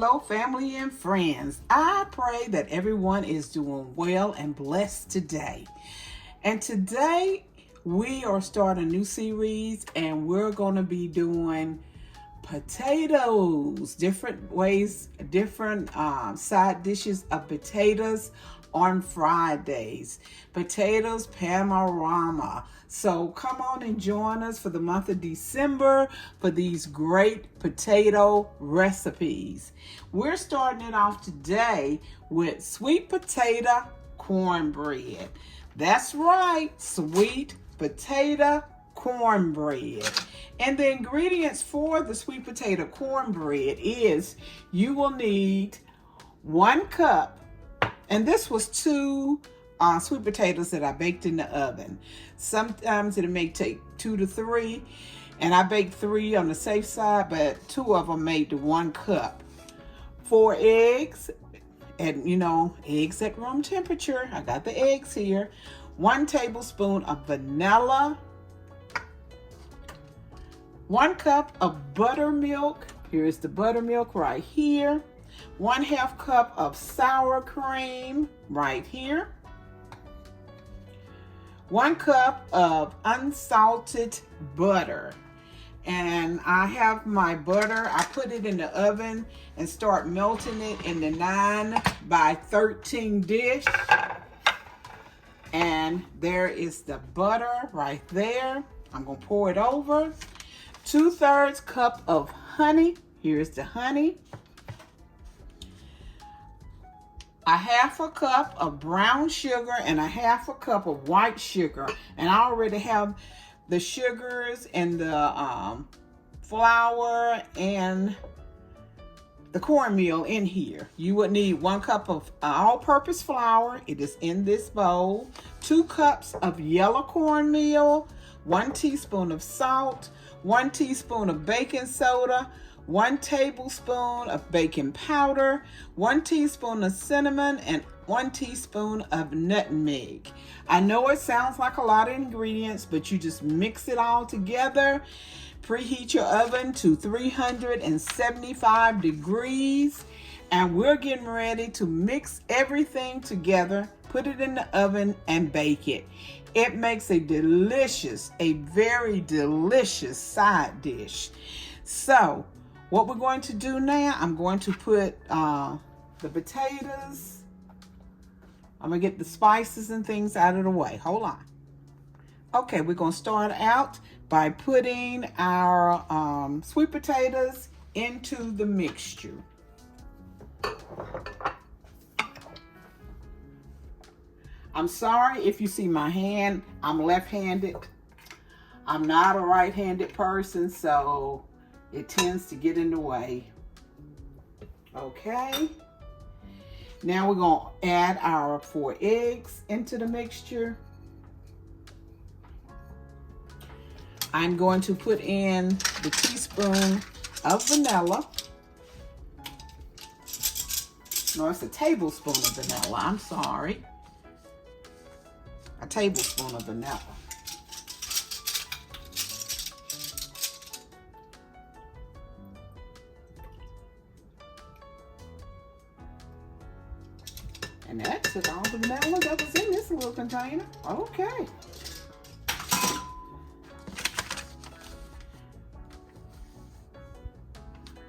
hello, family and friends. I pray that everyone is doing well and blessed today. And today we are starting a new series and we're going to be doing potatoes, different ways, different side dishes of potatoes on Fridays. Potatoes panorama. So come on and join us for the month of December for these great potato recipes. We're starting it off today with sweet potato cornbread. That's right, sweet potato cornbread. And the ingredients for the sweet potato cornbread is you will need 1 cup, and this was 2 sweet potatoes that I baked in the oven. Sometimes it may take 2 to 3, and I baked 3 on the safe side, but 2 of them made the 1 cup. 4 eggs, and eggs at room temperature. I got the eggs here. 1 tablespoon of vanilla. 1 cup of buttermilk. Here's the buttermilk right here. 1/2 cup of sour cream right here. 1 cup of unsalted butter. And I have my butter. I put it in the oven and start melting it in the 9 by 13 dish. And there is the butter right there. I'm going to pour it over. 2/3 cup of honey. Here's the honey. 1/2 cup of brown sugar and 1/2 cup of white sugar. And I already have the sugars and the flour and the cornmeal in here. You would need 1 cup of all-purpose flour. It is in this bowl. 2 cups of yellow cornmeal. 1 teaspoon of salt. 1 teaspoon of baking soda. 1 tablespoon of baking powder, 1 teaspoon of cinnamon, and 1 teaspoon of nutmeg. I know it sounds like a lot of ingredients, but you just mix it all together. Preheat your oven to 375 degrees, and we're getting ready to mix everything together, put it in the oven, and bake it. It makes a very delicious side dish. So, what we're going to do now, I'm going to put the potatoes. I'm going to get the spices and things out of the way. Hold on. Okay, we're going to start out by putting our sweet potatoes into the mixture. I'm sorry if you see my hand. I'm left-handed. I'm not a right-handed person, so it tends to get in the way. Okay. Now we're going to add our 4 eggs into the mixture. I'm going to put in the teaspoon of vanilla. No, it's a tablespoon of vanilla. I'm sorry. A tablespoon of vanilla. And that took all the vanilla that was in this little container. Okay.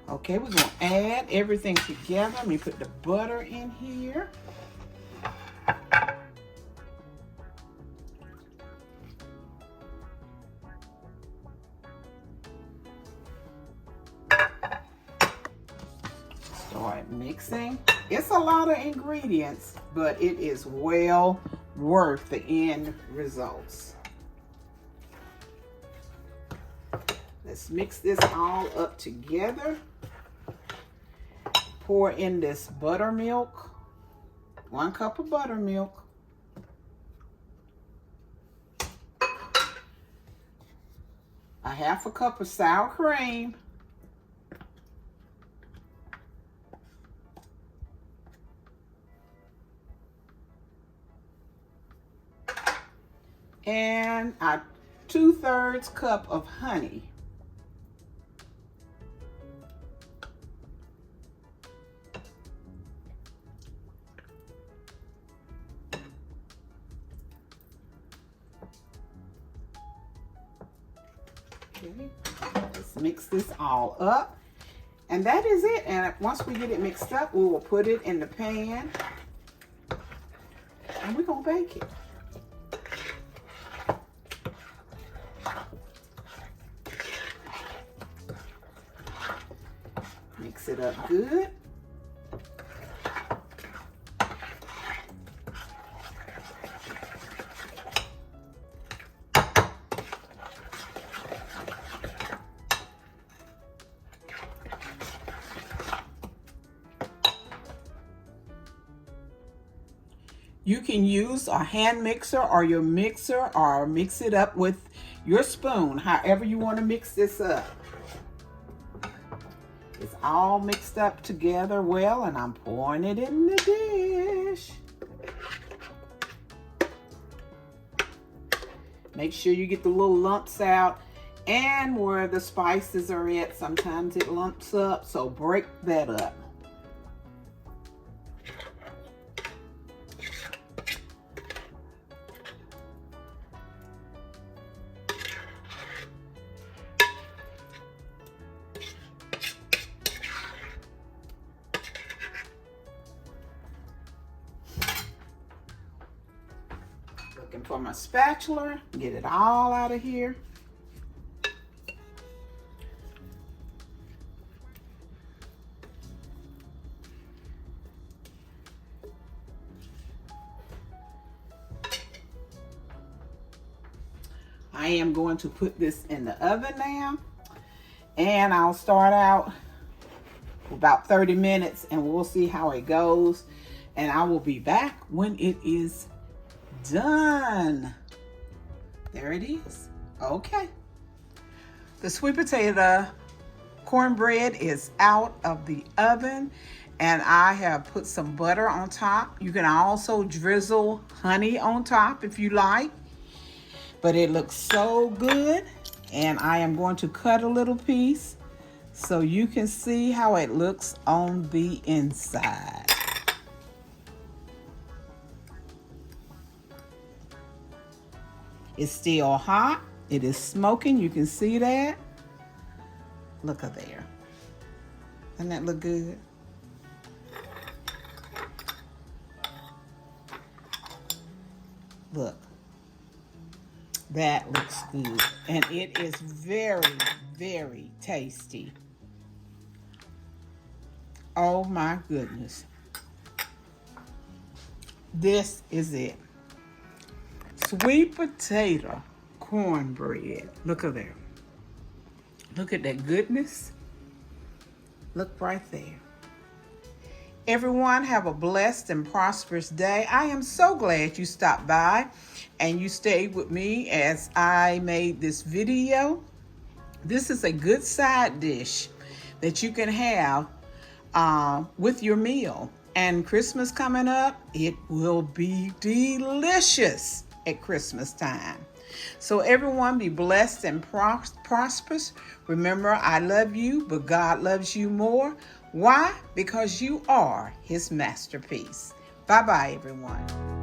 Okay, we're going to add everything together. Let me put the butter in here. Start mixing. It's a lot of ingredients, but it is well worth the end results. Let's mix this all up together. Pour in this buttermilk, 1 cup of buttermilk. A 1/2 cup of sour cream. And a 2/3 cup of honey. Okay, let's mix this all up. And that is it. And once we get it mixed up, we will put it in the pan. And we're going to bake it. Mix it up good. You can use a hand mixer or your mixer, or mix it up with your spoon, however you want to mix this up. It's all mixed up together well, and I'm pouring it in the dish. Make sure you get the little lumps out and where the spices are at. Sometimes it lumps up, so break that up. Looking for my spatula, get it all out of here. I am going to put this in the oven now, and I'll start out about 30 minutes and we'll see how it goes, and I will be back when it is done. There it is. Okay. The sweet potato cornbread is out of the oven, and I have put some butter on top. You can also drizzle honey on top if you like, but it looks so good. And I am going to cut a little piece so you can see how it looks on the inside. It's still hot. It is smoking. You can see that. Look at there. Doesn't that look good? Look. That looks good. And it is very, very tasty. Oh my goodness. This is it. Sweet potato cornbread. Look at there. Look at that goodness. Look right there. Everyone have a blessed and prosperous day. I am so glad you stopped by and you stayed with me as I made this video. This is a good side dish that you can have with your meal. And Christmas coming up, it will be delicious at Christmas time. So everyone be blessed and prosperous. Remember, I love you, but God loves you more. Why? Because you are his masterpiece. Bye-bye, everyone.